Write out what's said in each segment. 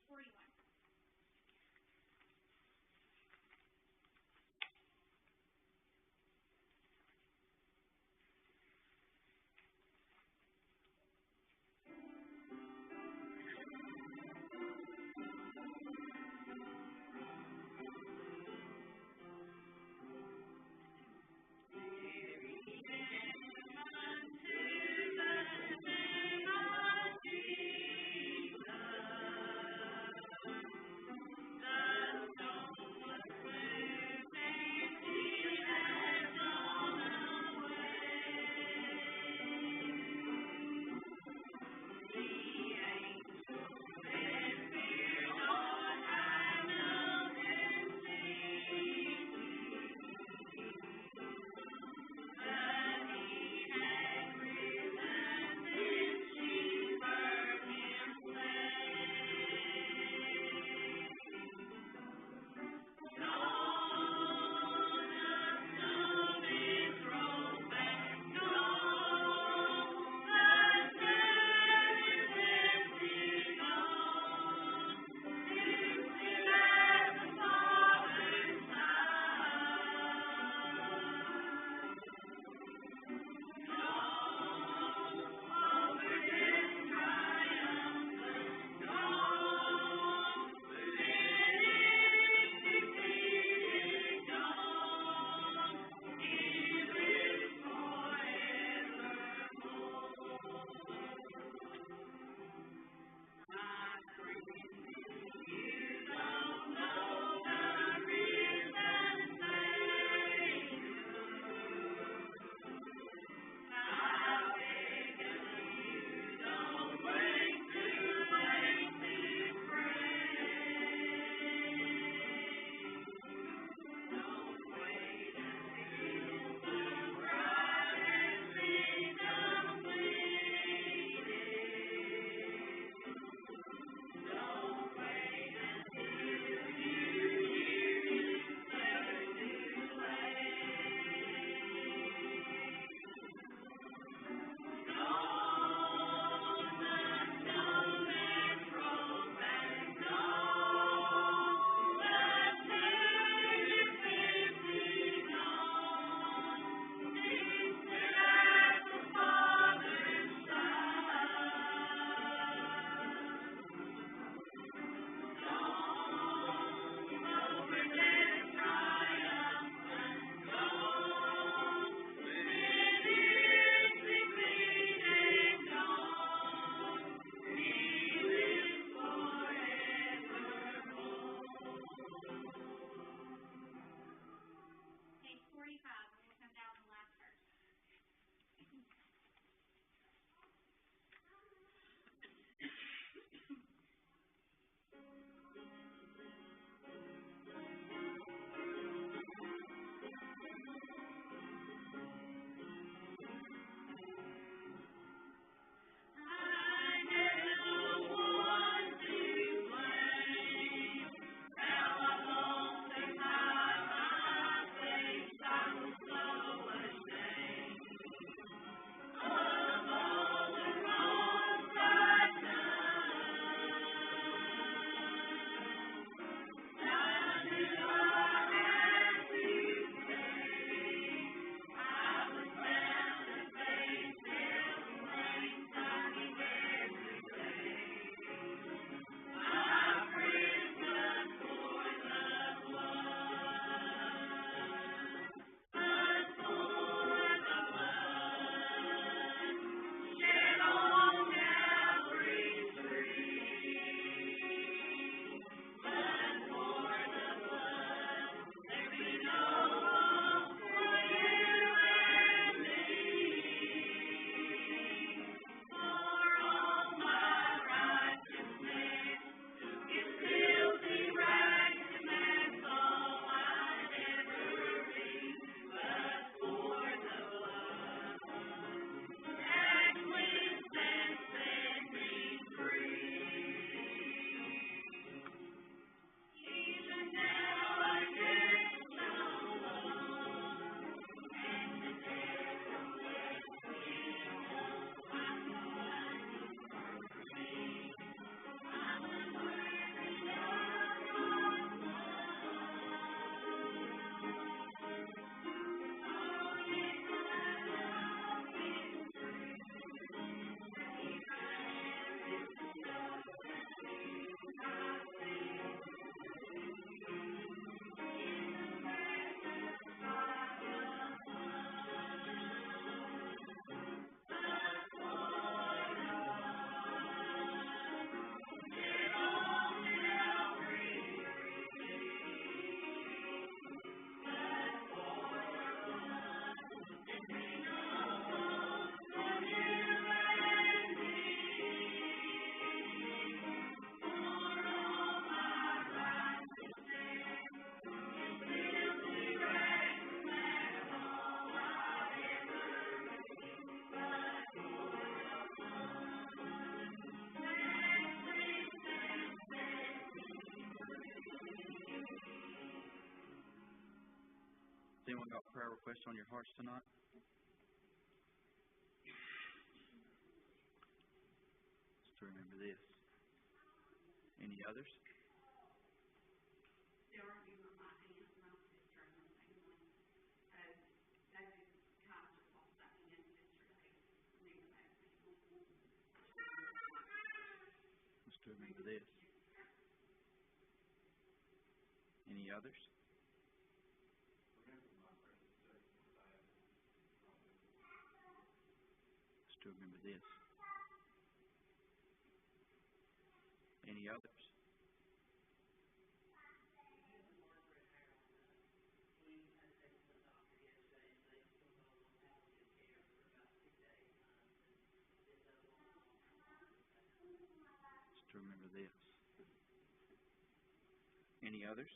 41. Has anyone got prayer requests on your hearts tonight? Just to remember this. Any others? Just to remember this. Any others? Just to remember this. Any others? Just to remember this. Any others?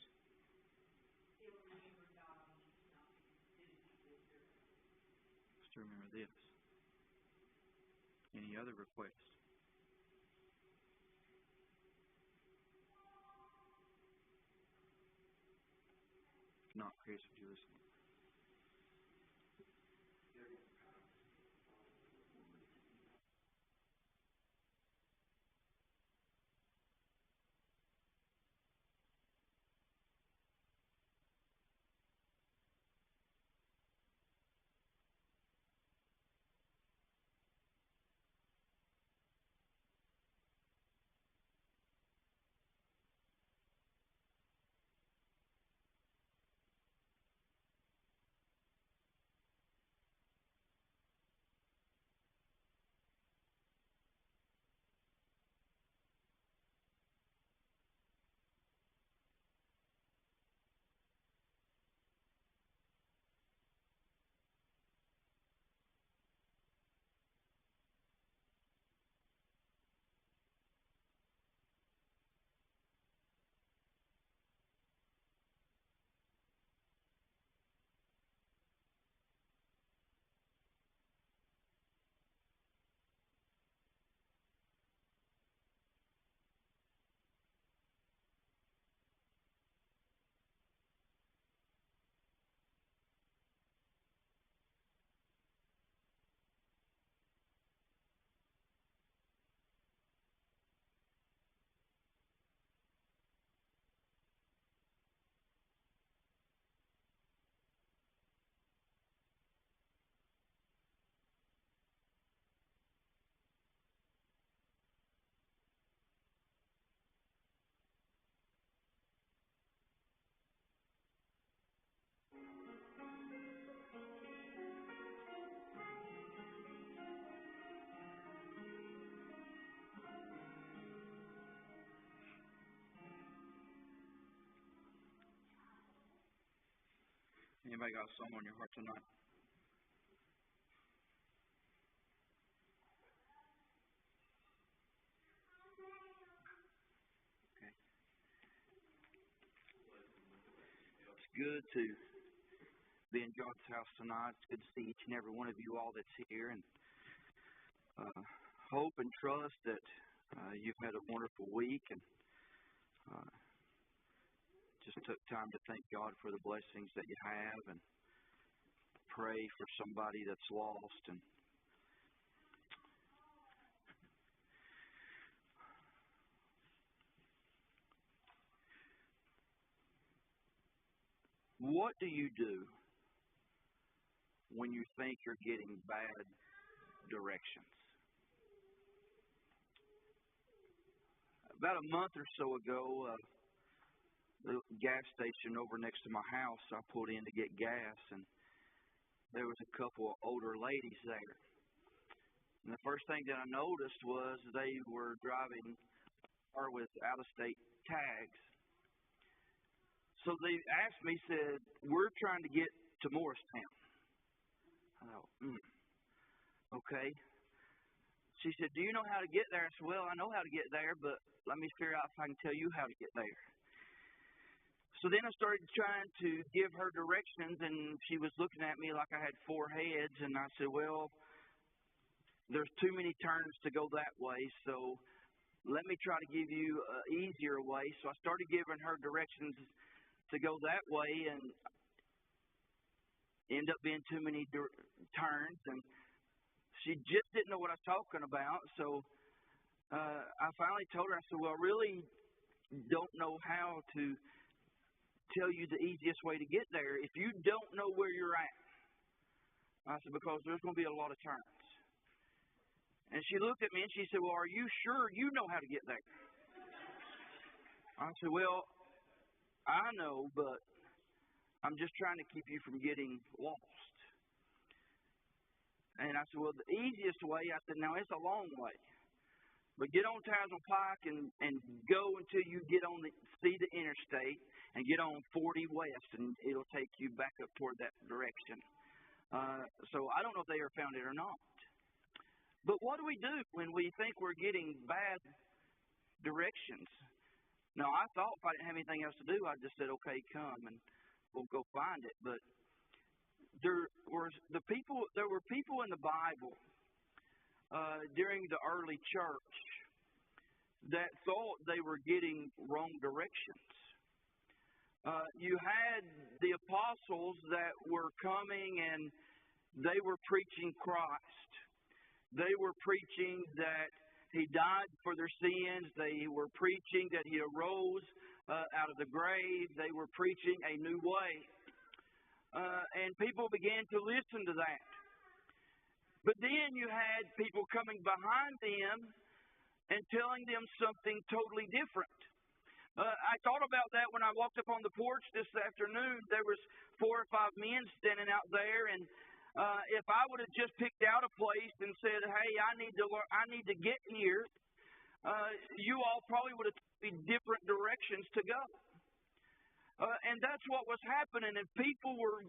Just to remember this. Any other requests? If not, Chris, would you listen? Anybody got a song on your heart tonight? Okay. It's good to be in God's house tonight. It's good to see each and every one of you all that's here, and hope and trust that you've had a wonderful week, and just took time to thank God for the blessings that you have and pray for somebody that's lost. And what do you do when you think you're getting bad directions? About a month or so ago, the gas station over next to my house, I pulled in to get gas, and there was a couple of older ladies there. And the first thing that I noticed was they were driving a car with out-of-state tags. So they asked me, said, "We're trying to get to Morristown." I thought, okay. She said, "Do you know how to get there?" I said, "Well, I know how to get there, but let me figure out if I can tell you how to get there." So then I started trying to give her directions, and she was looking at me like I had four heads, and I said, "Well, there's too many turns to go that way, so let me try to give you an easier way." So I started giving her directions to go that way, and ended up being too many turns, and she just didn't know what I was talking about. So I finally told her, I said, well, I really don't know how to tell you the easiest way to get there if you don't know where you're at. I said, because there's going to be a lot of turns. And she looked at me and she said, well, are you sure you know how to get there? I said, well, I know, but I'm just trying to keep you from getting lost. And I said, well, the easiest way, I said, now it's a long way. But get on Tazewell Pike and go until you get on see the interstate and get on 40 West, and it'll take you back up toward that direction. So I don't know if they ever found it or not. But what do we do when we think we're getting bad directions? Now, I thought if I didn't have anything else to do, I just said, okay, come, and we'll go find it. But there were people in the Bible during the early church that thought they were getting wrong directions. You had the apostles that were coming and they were preaching Christ. They were preaching that He died for their sins. They were preaching that He arose out of the grave. They were preaching a new way. And people began to listen to that. But then you had people coming behind them and telling them something totally different. I thought about that when I walked up on the porch this afternoon. There was 4 or 5 men standing out there, and if I would have just picked out a place and said, "Hey, I need to get here," you all probably would have taken different directions to go. And that's what was happening. And people were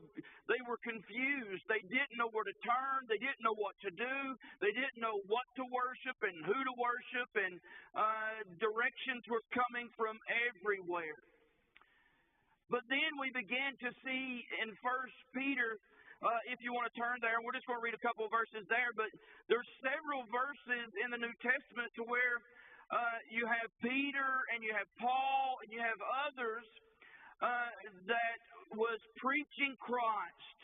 confused. They didn't know where to turn. They didn't know what to do. They didn't know what to worship and who to worship. And directions were coming from everywhere. But then we began to see in 1 Peter, if you want to turn there, we're just going to read a couple of verses there. But there's several verses in the New Testament to where you have Peter and you have Paul and you have others that was preaching Christ.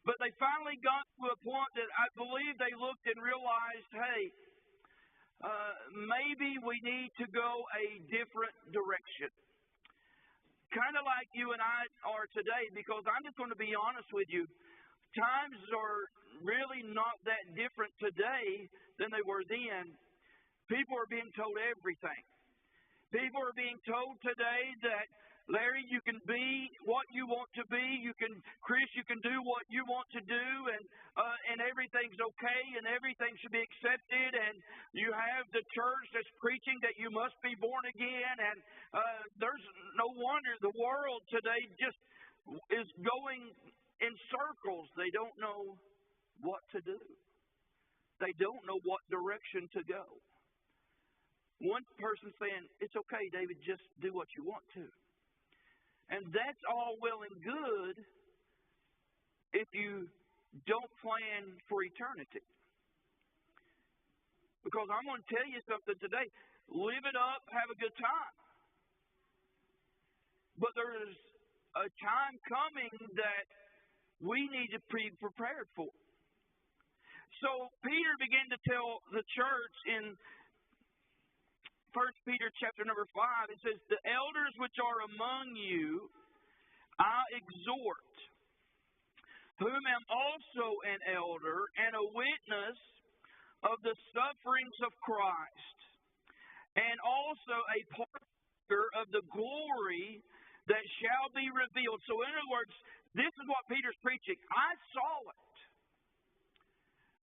But they finally got to a point that I believe they looked and realized, hey, maybe we need to go a different direction. Kind of like you and I are today, because I'm just going to be honest with you. Times are really not that different today than they were then. People are being told everything. People are being told today that, Larry, you can be what you want to be. Chris, you can do what you want to do, and everything's okay, and everything should be accepted. And you have the church that's preaching that you must be born again. And there's no wonder the world today just is going in circles. They don't know what to do. They don't know what direction to go. One person saying, "It's okay, David, just do what you want to." And that's all well and good if you don't plan for eternity. Because I'm going to tell you something today. Live it up, have a good time. But there's a time coming that we need to be prepared for. So Peter began to tell the church in 1 Peter chapter number 5, it says, "The elders which are among you, I exhort, whom am also an elder and a witness of the sufferings of Christ, and also a partaker of the glory that shall be revealed." So in other words, this is what Peter's preaching. I saw it.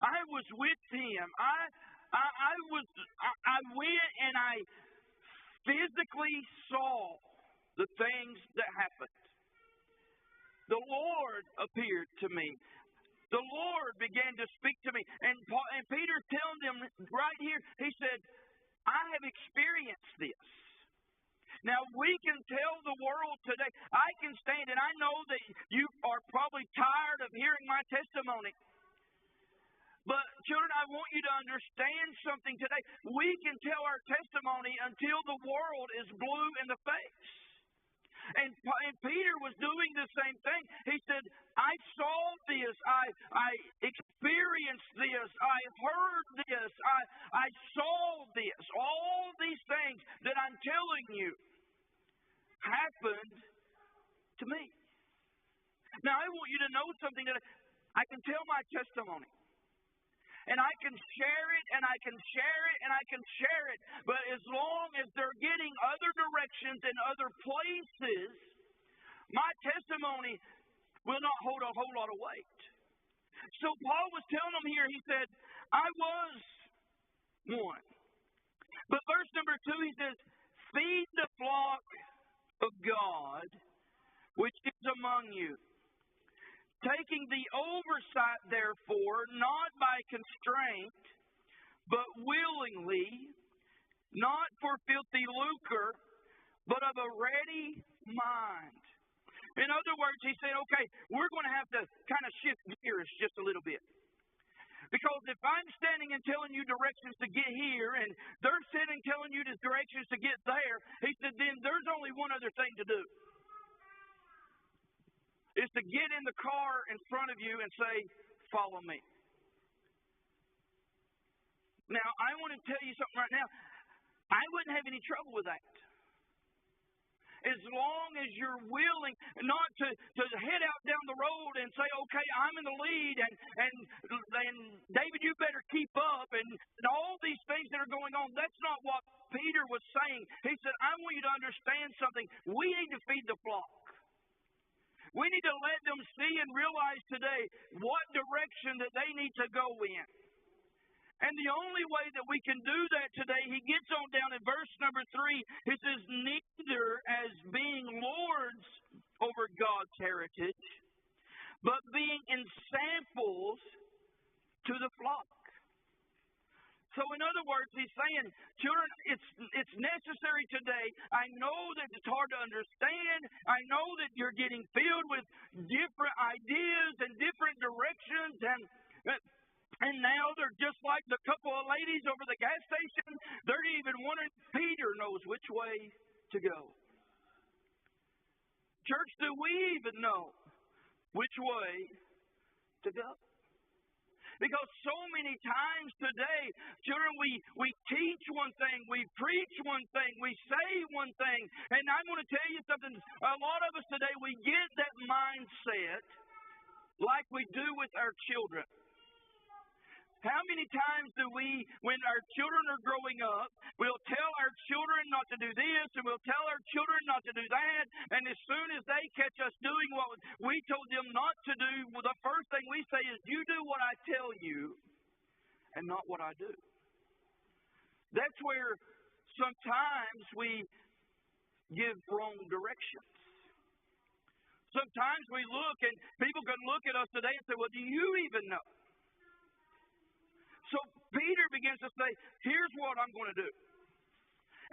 I was with him. I went and I physically saw the things that happened. The Lord appeared to me. The Lord began to speak to me. And Peter telling them right here, he said, I have experienced this. Now, we can tell the world today, I can stand, and I know that you are probably tired of hearing my testimony. But, children, I want you to understand something today. We can tell our testimony until the world is blue in the face. And Peter was doing the same thing. He said, I saw this. I experienced this. I heard this. I saw this. All these things that I'm telling you happened to me. Now, I want you to know something, that I can tell my testimony. And I can share it, and I can share it, and I can share it. But as long as they're getting other directions and other places, my testimony will not hold a whole lot of weight. So Paul was telling them here, he said, I was one. But verse number 2, he says, feed the flock of God, which is among you, taking the oversight, therefore, not by constraint, but willingly, not for filthy lucre, but of a ready mind. In other words, he said, okay, we're going to have to kind of shift gears just a little bit. Because if I'm standing and telling you directions to get here, and they're sitting telling you the directions to get there, he said, then there's only one other thing to do. Is to get in the car in front of you and say, follow me. Now, I want to tell you something right now. I wouldn't have any trouble with that. As long as you're willing not to head out down the road and say, okay, I'm in the lead, and David, you better keep up, and all these things that are going on. That's not what Peter was saying. He said, I want you to understand something. We need to feed the flock. We need to let them see and realize today what direction that they need to go in. And the only way that we can do that today, he gets on down in verse number 3. He says, neither as being lords over God's heritage, but being in samples to the flock. So in other words, he's saying, children, it's necessary today. I know that it's hard to understand. I know that you're getting filled with different ideas and different directions. And now they're just like the couple of ladies over the gas station. They're even wondering if Peter knows which way to go. Church, do we even know which way to go? Because so many times today, children, we teach one thing, we preach one thing, we say one thing. And I'm going to tell you something. A lot of us today, we get that mindset like we do with our children. How many times do we, when our children are growing up, we'll tell our children not to do this, and we'll tell our children not to do that, and as soon as they catch us doing what we told them not to do, well, the first thing we say is, you do what I tell you, and not what I do. That's where sometimes we give wrong directions. Sometimes we look, and people can look at us today and say, well, do you even know? So Peter begins to say, here's what I'm going to do.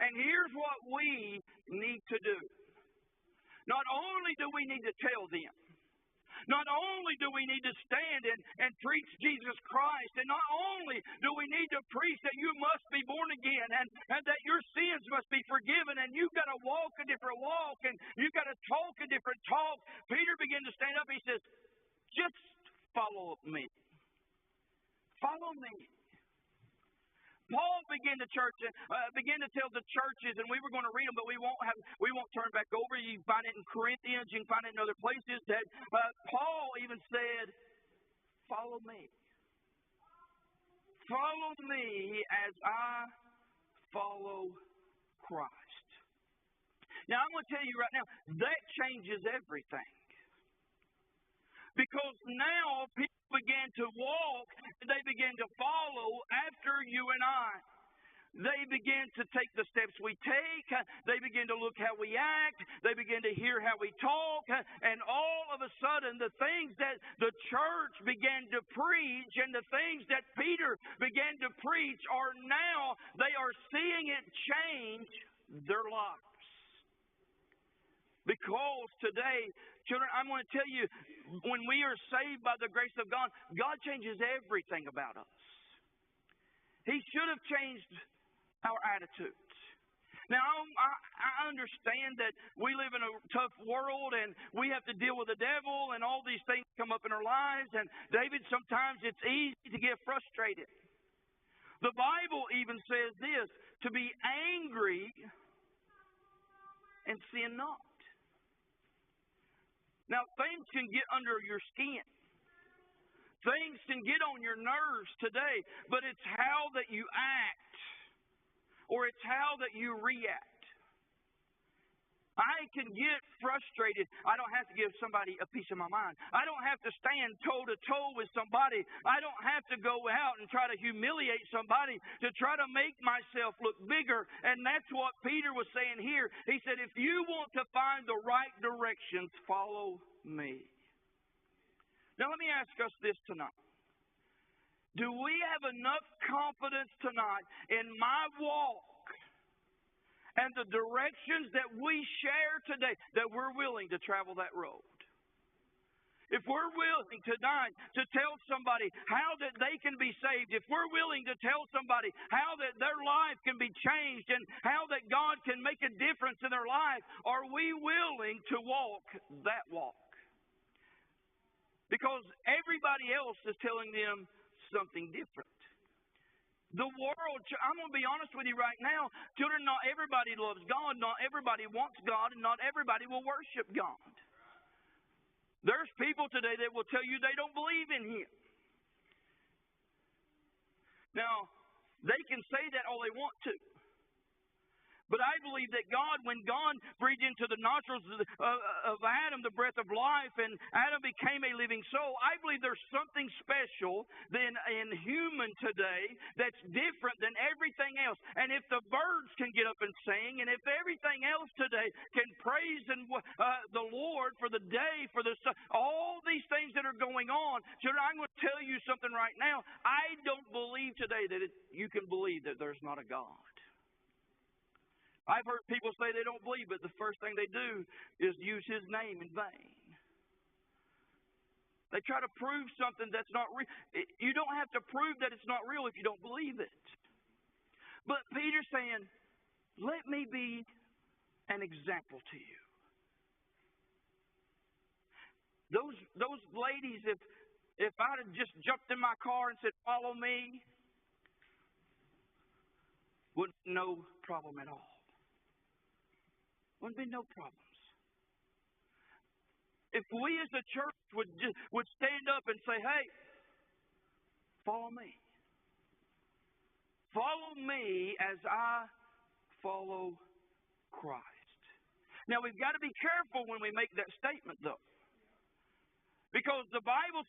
And here's what we need to do. Not only do we need to tell them, not only do we need to stand and preach Jesus Christ, and not only do we need to preach that you must be born again, and that your sins must be forgiven, and you've got to walk a different walk, and you've got to talk a different talk. Peter began to stand up. He says, just follow me. Follow me. Paul began to tell the churches, and we were going to read them, but we won't turn back over. You can find it in Corinthians, you can find it in other places. That Paul even said, "Follow me. Follow me as I follow Christ." Now I'm going to tell you right now, that changes everything. Because now people began to walk, they began to follow after you and I. They began to take the steps we take. They began to look how we act. They began to hear how we talk. And all of a sudden, the things that the church began to preach and the things that Peter began to preach are now, they are seeing it change their lives. Because today, children, I'm going to tell you, when we are saved by the grace of God, God changes everything about us. He should have changed our attitudes. Now, I understand that we live in a tough world and we have to deal with the devil and all these things come up in our lives. And David, sometimes it's easy to get frustrated. The Bible even says this, to be angry and sin not. Now, things can get under your skin. Things can get on your nerves today, but it's how that you act. Or it's how that you react. I can get frustrated. I don't have to give somebody a piece of my mind. I don't have to stand toe-to-toe with somebody. I don't have to go out and try to humiliate somebody to try to make myself look bigger. And that's what Peter was saying here. He said, if you want to find the right directions, follow me. Now let me ask us this tonight. Do we have enough confidence tonight in my walk and the directions that we share today that we're willing to travel that road? If we're willing tonight to tell somebody how that they can be saved, if we're willing to tell somebody how that their life can be changed and how that God can make a difference in their life, are we willing to walk that walk? Because everybody else is telling them something different. The world, I'm going to be honest with you right now, children, not everybody loves God, not everybody wants God, and not everybody will worship God. There's people today that will tell you they don't believe in Him. Now, they can say that all they want to. But I believe that God, when God breathed into the nostrils of Adam the breath of life, and Adam became a living soul, I believe there's something special in human today that's different than everything else. And if the birds can get up and sing, and if everything else today can praise the Lord for the day, for the sun, all these things that are going on, children, I'm going to tell you something right now. I don't believe today that you can believe that there's not a God. I've heard people say they don't believe, but the first thing they do is use His name in vain. They try to prove something that's not real. You don't have to prove that it's not real if you don't believe it. But Peter's saying, let me be an example to you. Those ladies, if I'd have just jumped in my car and said, follow me, wouldn't be no problem at all. Wouldn't be no problems. If we as a church would stand up and say, hey, follow me. Follow me as I follow Christ. Now, we've got to be careful when we make that statement, though. Because the Bible,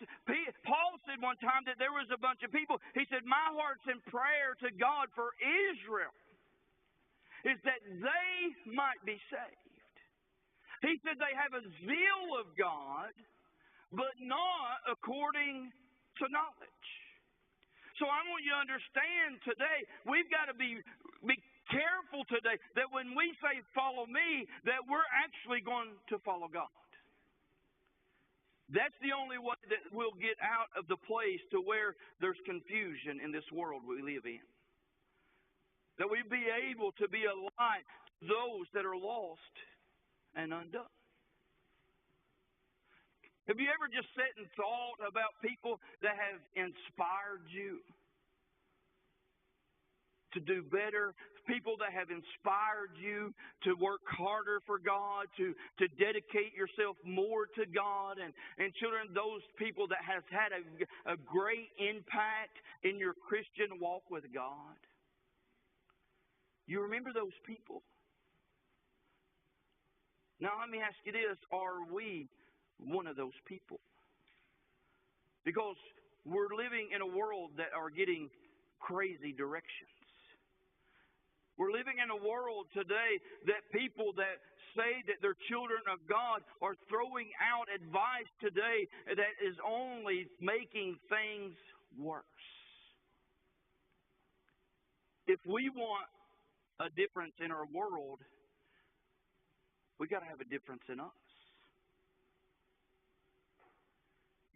Paul said one time that there was a bunch of people. He said, my heart's in prayer to God for Israel is that they might be saved. He said they have a zeal of God, but not according to knowledge. So I want you to understand today, we've got to be careful today that when we say follow me, that we're actually going to follow God. That's the only way that we'll get out of the place to where there's confusion in this world we live in. That we be able to be a light to those that are lost and undone. Have you ever just sat and thought about people that have inspired you to do better? People that have inspired you to work harder for God, to dedicate yourself more to God. And children, those people that has had a great impact in your Christian walk with God. You remember those people? Now, let me ask you this. Are we one of those people? Because we're living in a world that are getting crazy directions. We're living in a world today that people that say that they're children of God are throwing out advice today that is only making things worse. If we want a difference in our world, we got to have a difference in us.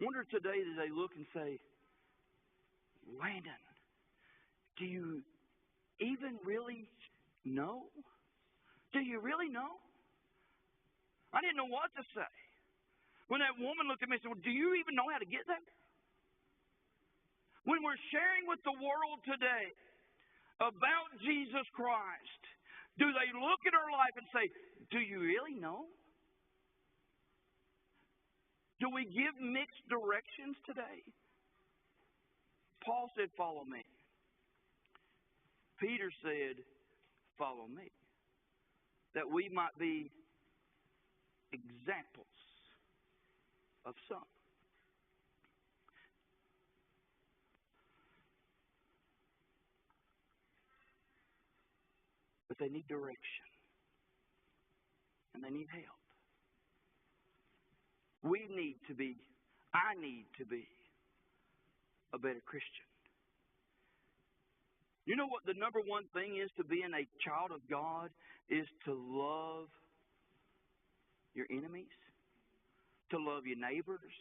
Wonder today, do they look and say, Landon, do you even really know? Do you really know? I didn't know what to say. When that woman looked at me and said, well, do you even know how to get there? When we're sharing with the world today about Jesus Christ, do they look at our life and say, do you really know? Do we give mixed directions today? Paul said, follow me. Peter said, follow me. That we might be examples of some. But they need direction. And they need help. I need to be a better Christian. You know what the number one thing is to being a child of God is to love your enemies, to love your neighbors,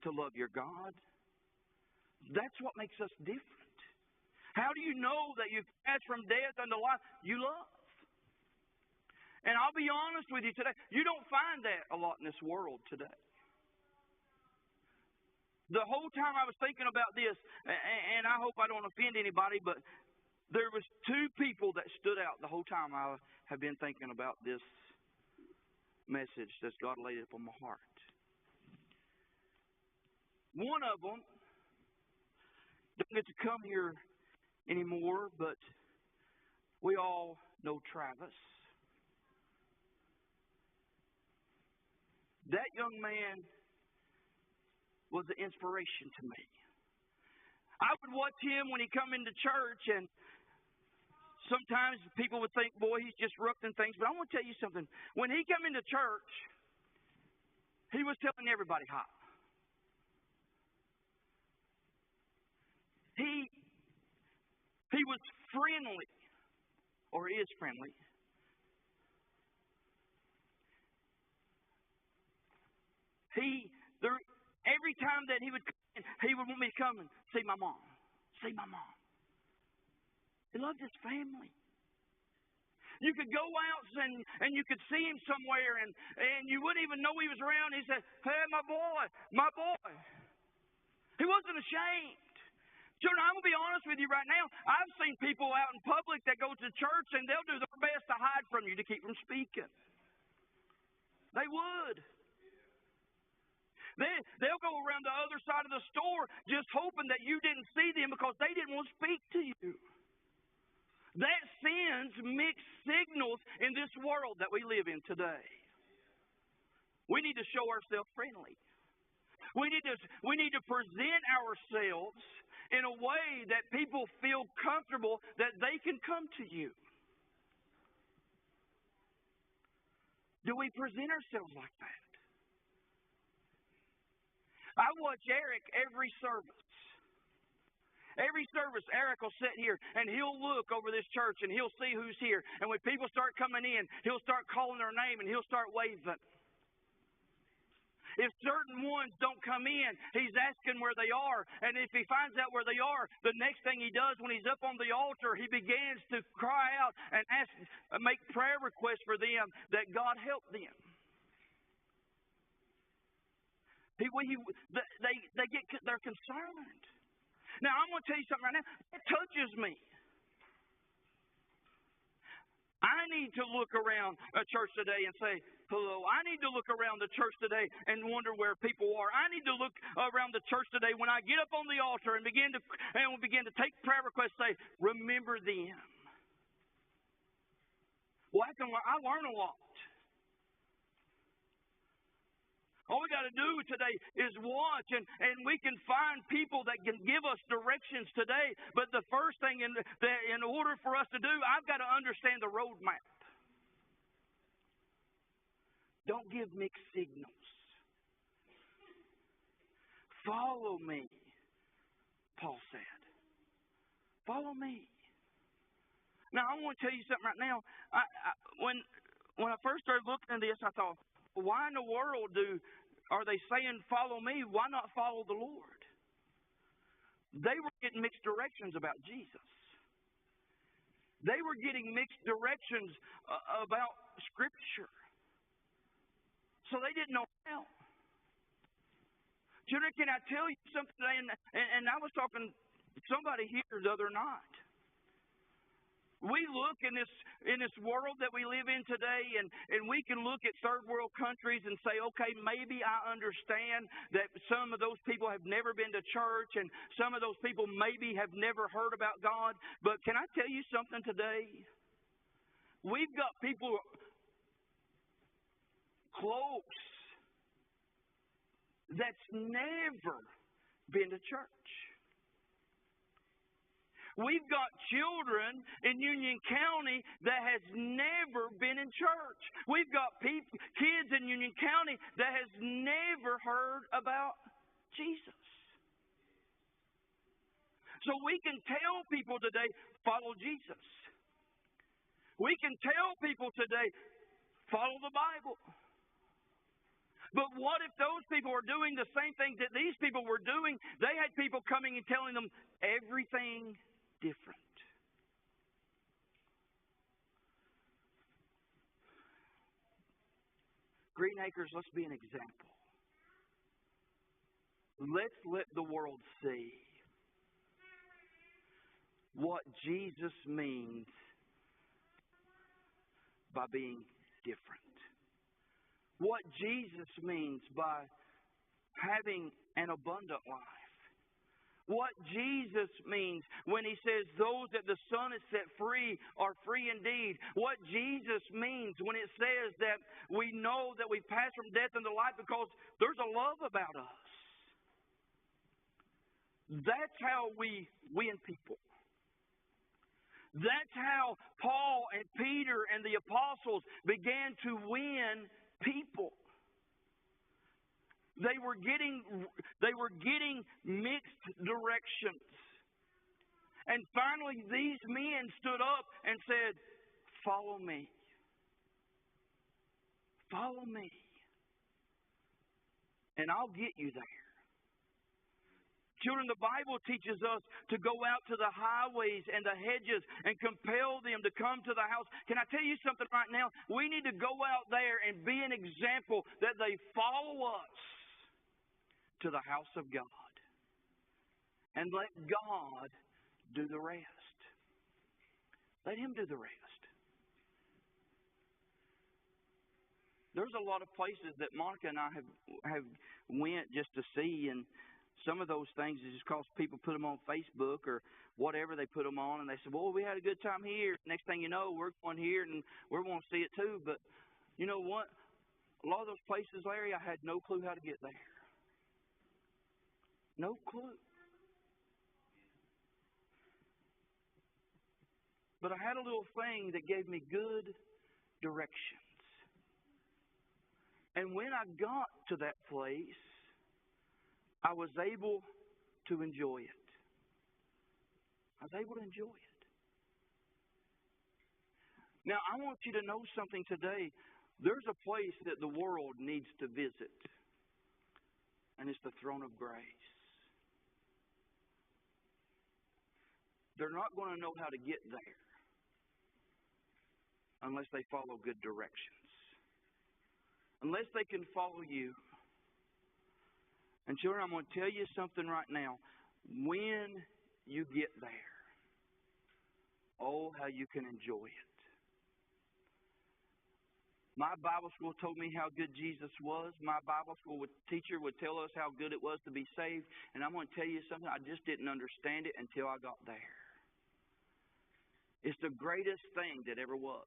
to love your God. That's what makes us different. How do you know that you've passed from death unto life? You love. And I'll be honest with you today, you don't find that a lot in this world today. The whole time I was thinking about this, and I hope I don't offend anybody, but there was two people that stood out the whole time I have been thinking about this message that God laid upon my heart. One of them don't get to come here anymore, but we all know Travis. That young man was an inspiration to me. I would watch him when he come into church, and sometimes people would think, boy, he's disrupting things. But I want to tell you something. When he came into church, he was telling everybody hi. He was friendly, or is friendly. Every time that he would come in, he would want me to come and see my mom. See my mom. He loved his family. You could go out and you could see him somewhere and you wouldn't even know he was around. He said, hey, my boy, my boy. He wasn't ashamed. Children, I'm going to be honest with you right now. I've seen people out in public that go to church and they'll do their best to hide from you to keep from speaking. They would. They'll go around the other side of the store just hoping that you didn't see them because they didn't want to speak to you. That sends mixed signals in this world that we live in today. We need to show ourselves friendly. We need to present ourselves in a way that people feel comfortable that they can come to you. Do we present ourselves like that? I watch Eric every service. Every service, Eric will sit here and he'll look over this church and he'll see who's here. And when people start coming in, he'll start calling their name and he'll start waving. If certain ones don't come in, he's asking where they are. And if he finds out where they are, the next thing he does when he's up on the altar, he begins to cry out and make prayer requests for them that God help them. They're concerned. Now, I'm going to tell you something right now. It touches me. I need to look around a church today and say, hello. I need to look around the church today and wonder where people are. I need to look around the church today when I get up on the altar and begin to take prayer requests, say, remember them. Well, I learn a lot. All we got to do today is watch, and we can find people that can give us directions today. But the first thing in order for us to do, I've got to understand the roadmap. Don't give mixed signals. Follow me, Paul said. Follow me. Now, I want to tell you something right now. When I first started looking at this, I thought, why in the world are they saying follow me? Why not follow the Lord? They were getting mixed directions about Jesus. They were getting mixed directions about Scripture. So they didn't know how. Children, can I tell you something today? And I was talking to somebody here the other night. We look in this world that we live in today, and we can look at third world countries and say, okay, maybe I understand that some of those people have never been to church, and some of those people maybe have never heard about God. But can I tell you something today? We've got people close that's never been to church. We've got children in Union County that has never been in church. We've got kids in Union County that has never heard about Jesus. So we can tell people today, follow Jesus. We can tell people today, follow the Bible. But what if those people were doing the same things that these people were doing? They had people coming and telling them everything different. Green Acres, let's be an example. Let's let the world see what Jesus means by being different. What Jesus means by having an abundant life. What Jesus means when He says those that the Son has set free are free indeed. What Jesus means when it says that we know that we pass from death into life because there's a love about us. That's how we win people. That's how Paul and Peter and the apostles began to win people. They were getting mixed directions. And finally, these men stood up and said, follow me. Follow me. And I'll get you there. Children, the Bible teaches us to go out to the highways and the hedges and compel them to come to the house. Can I tell you something right now? We need to go out there and be an example that they follow us to the house of God. And let God do the rest. Let Him do the rest. There's a lot of places that Monica and I have went just to see, and some of those things is just because people put them on Facebook or whatever they put them on, and they say, well, we had a good time here. Next thing you know, we're going here and we're going to see it too. But you know what? A lot of those places, Larry, I had no clue how to get there. No clue. But I had a little thing that gave me good directions. And when I got to that place, I was able to enjoy it. I was able to enjoy it. Now, I want you to know something today. There's a place that the world needs to visit, and it's the throne of grace. They're not going to know how to get there unless they follow good directions. Unless they can follow you. And children, I'm going to tell you something right now. When you get there, oh, how you can enjoy it. My Bible school told me how good Jesus was. My Bible school teacher would tell us how good it was to be saved. And I'm going to tell you something, I just didn't understand it until I got there. It's the greatest thing that ever was.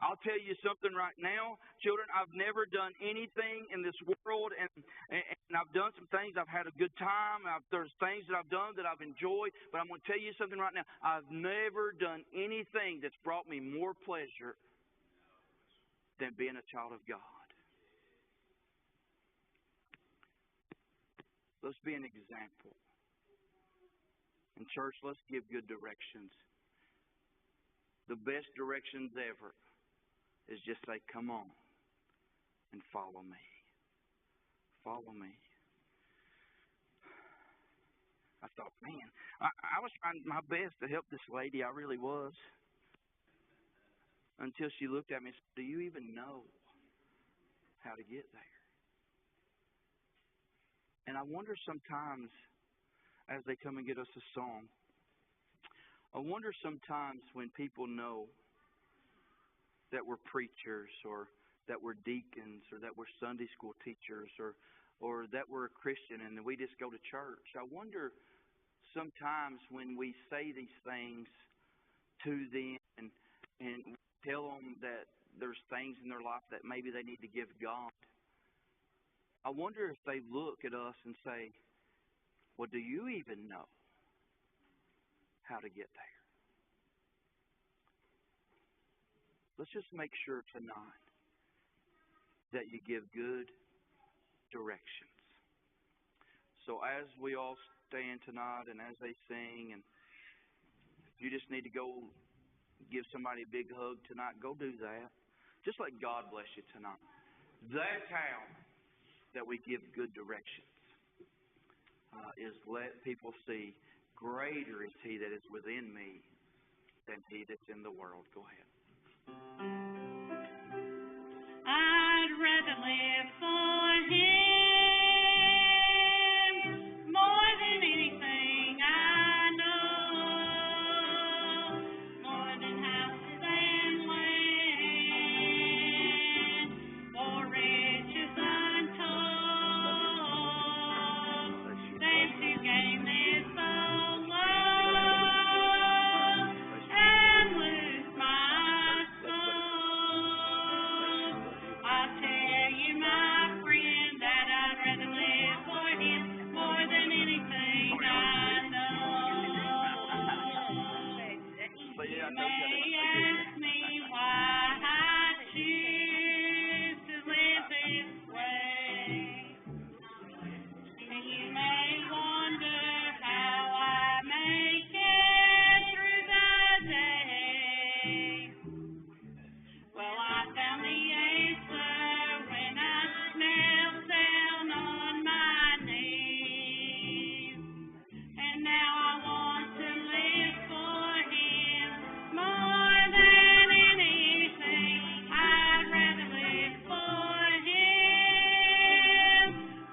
I'll tell you something right now, children, I've never done anything in this world, and I've done some things. I've had a good time. There's things that I've done that I've enjoyed, but I'm going to tell you something right now. I've never done anything that's brought me more pleasure than being a child of God. Let's be an example. In church, let's give good directions. The best directions ever is just say, come on and follow me. Follow me. I thought, man, I was trying my best to help this lady. I really was. until she looked at me and said, "Do you even know how to get there?" And I wonder sometimes, as they come and get us a song, I wonder sometimes when people know that we're preachers, or that we're deacons, or that we're Sunday school teachers, or that we're a Christian and we just go to church. I wonder sometimes when we say these things to them and tell them that there's things in their life that maybe they need to give God, I wonder if they look at us and say, "Well, do you even know how to get there?" Let's just make sure tonight that you give good directions. So as we all stand tonight and as they sing, and if you just need to go give somebody a big hug tonight, go do that. Just let God bless you tonight. That's how that we give good directions, is let people see greater is He that is within me than he that's in the world. Go ahead. I'd rather live for Him more than anything I know, more than houses and land, or riches untold, than to gain this whole world and lose my soul. I'll tell you, my friend, that I'd rather live for Him more than anything I know. You may ask me why I choose to live this way, and you may wonder how I make it through the day. Well, I found the answer when I knelt down on my knees, and now I want to live for Him more than anything. I'd rather live for Him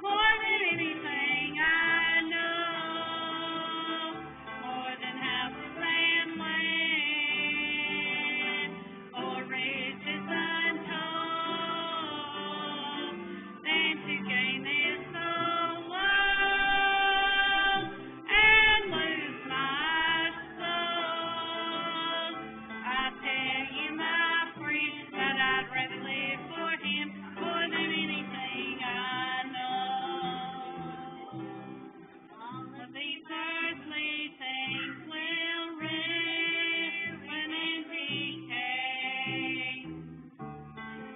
more than anything I know, more than houses and land, or riches untold, than to gain this whole world and lose my soul. I tell you, my friend, that I'd rather live for Him more than anything I know. But these earthly things will ruin and decay,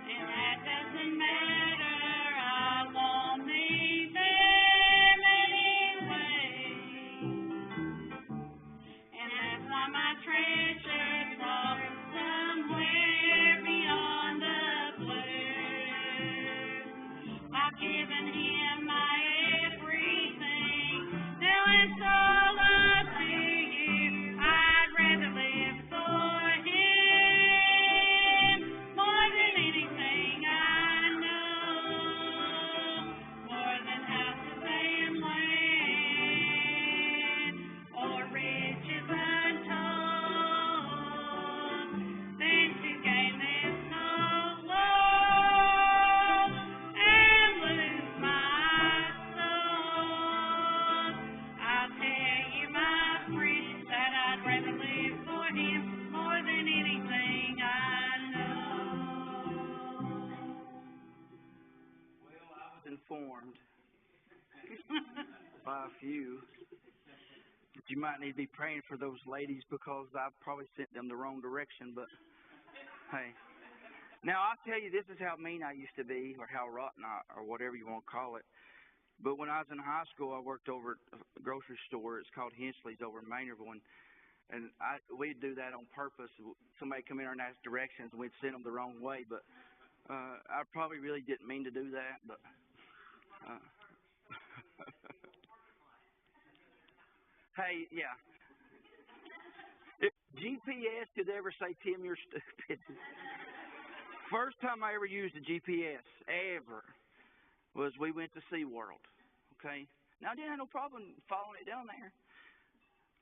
and that doesn't matter. I won't need them anyway, and that's why my treasure's lost somewhere beyond the blue. I've given Him my everything. Now it's all up to you. I'd rather live for Him more than anything I know, more than houses and land, or riches untold, than to gain this whole world and lose my soul. I'll tell you, my friend, that I'd rather live for Him more than anything I know. Well, I was informed by a few that you might need to be praying for those ladies because I've probably sent them the wrong direction, but hey. Now, I'll tell you, this is how mean I used to be, or how rotten or whatever you want to call it. But when I was in high school, I worked over at a grocery store. It's called Hensley's over in Maynardville, and we'd do that on purpose. Somebody come in and ask directions, and we'd send them the wrong way. But I probably really didn't mean to do that. But hey, yeah. GPS could ever say, Tim, you're stupid. First time I ever used a GPS, ever, was we went to SeaWorld. Okay? Now, I didn't have no problem following it down there.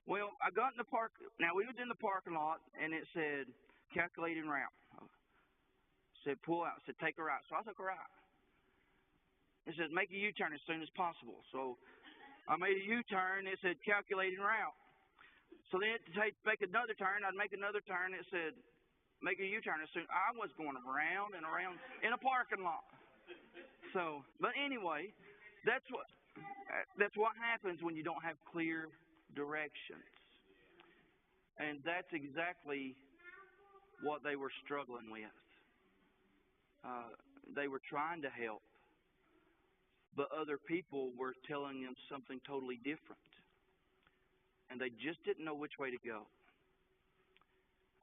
Well, I got in the park. Now, we was in the parking lot, and it said, calculating route. It said, pull out. It said, take a right. So I took a right. It said, make a U-turn as soon as possible. So I made a U-turn. It said, calculating route. So then to make another turn, I'd make another turn. It said, make a U-turn as soon. I was going around and around in a parking lot. So, but anyway, that's what happens when you don't have clear directions. And that's exactly what they were struggling with. They were trying to help, but other people were telling them something totally different. And they just didn't know which way to go.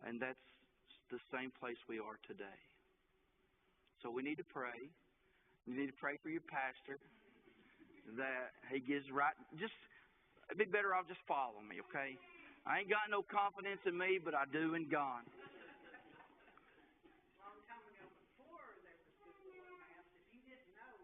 And that's the same place we are today. So we need to pray. You need to pray for your pastor that he gives right. Just, it'd be better off just follow me, okay? I ain't got no confidence in me, but I do in God. Long time ago, before there was Google Maps, if you didn't know,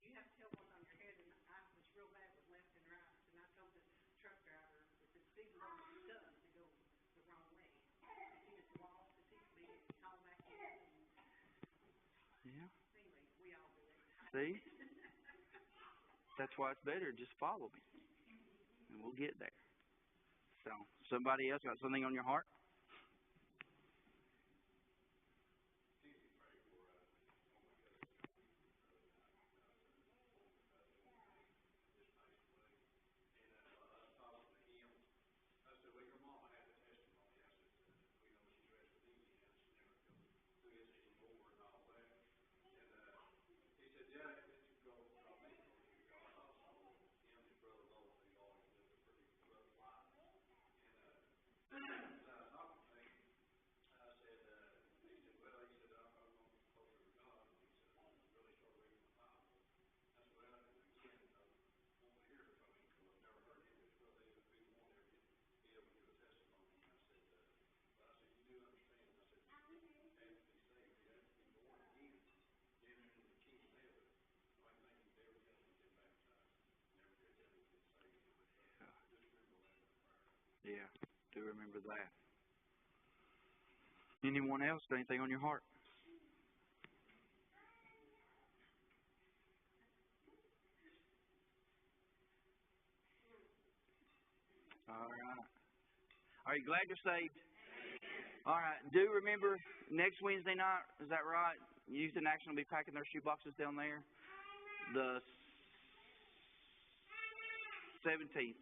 you have to tell what's on your head. And I was real bad with left and right, and I told the truck driver if the speed limit was stuck to go the wrong way. If he was lost, if he could be called back in. Yeah. Anyway, we all do it. See? That's why it's better. Just follow me, and we'll get there. So, somebody else got something on your heart? Yeah, do remember that. Anyone else? Anything on your heart? All right. Are you glad you're saved? All right. Do remember next Wednesday night, is that right? Youth in Action will be packing their shoe boxes down there. The 17th.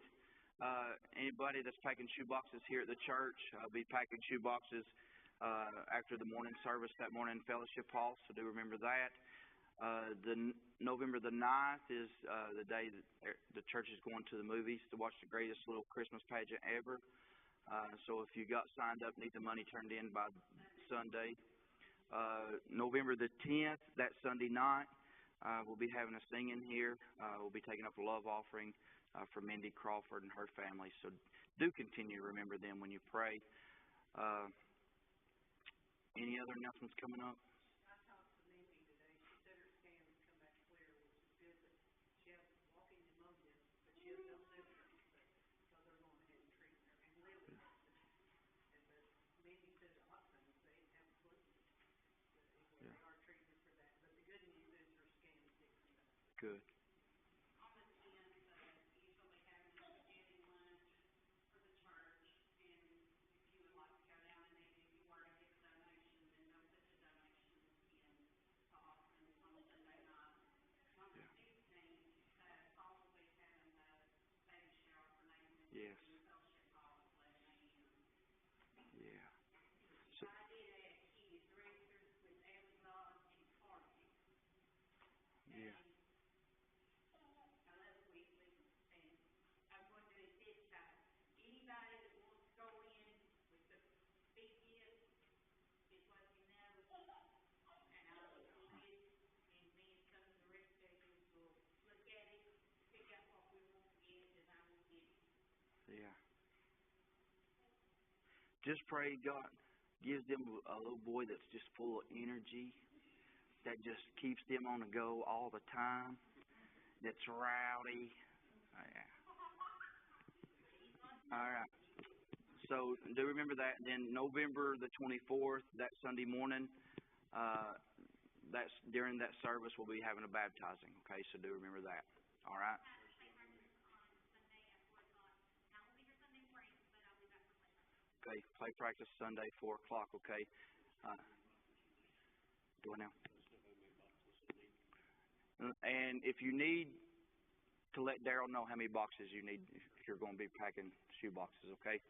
Anybody that's packing shoe boxes here at the church, I'll be packing shoe boxes after the morning service that morning in Fellowship Hall, so do remember that. November the 9th is the day that the church is going to the movies to watch the greatest little Christmas pageant ever. So if you got signed up, need the money turned in by Sunday. November the 10th, that Sunday night, we'll be having a singing here. We'll be taking up a love offering for Mindy Crawford and her family. So do continue to remember them when you pray. Any other announcements coming up? I talked to Mindy today. She said her scan has come back clear, which is good. But she has walking pneumonia, but she has no symptoms. So they're going ahead and treating her. And Lily has it. But Mindy said a lot of times they have flu. But they are treating her for that. But the good news is her scan did come back. Good. Yes. Yeah. So, yeah. just pray God gives them a little boy that's just full of energy, that just keeps them on the go all the time, that's rowdy. Oh, yeah. All right. So do remember that. And then November the 24th, that Sunday morning, that's during that service we'll be having a baptizing. Okay, so do remember that. All right. Okay, play practice Sunday 4:00. Okay. Do it now. And if you need to let Daryl know how many boxes you need if you're going to be packing shoe boxes. Okay.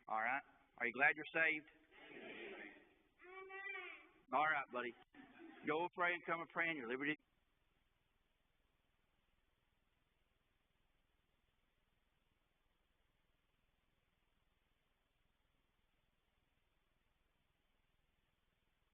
All right. Are you glad you're saved? All right, buddy. Go pray and come and pray in your liberty.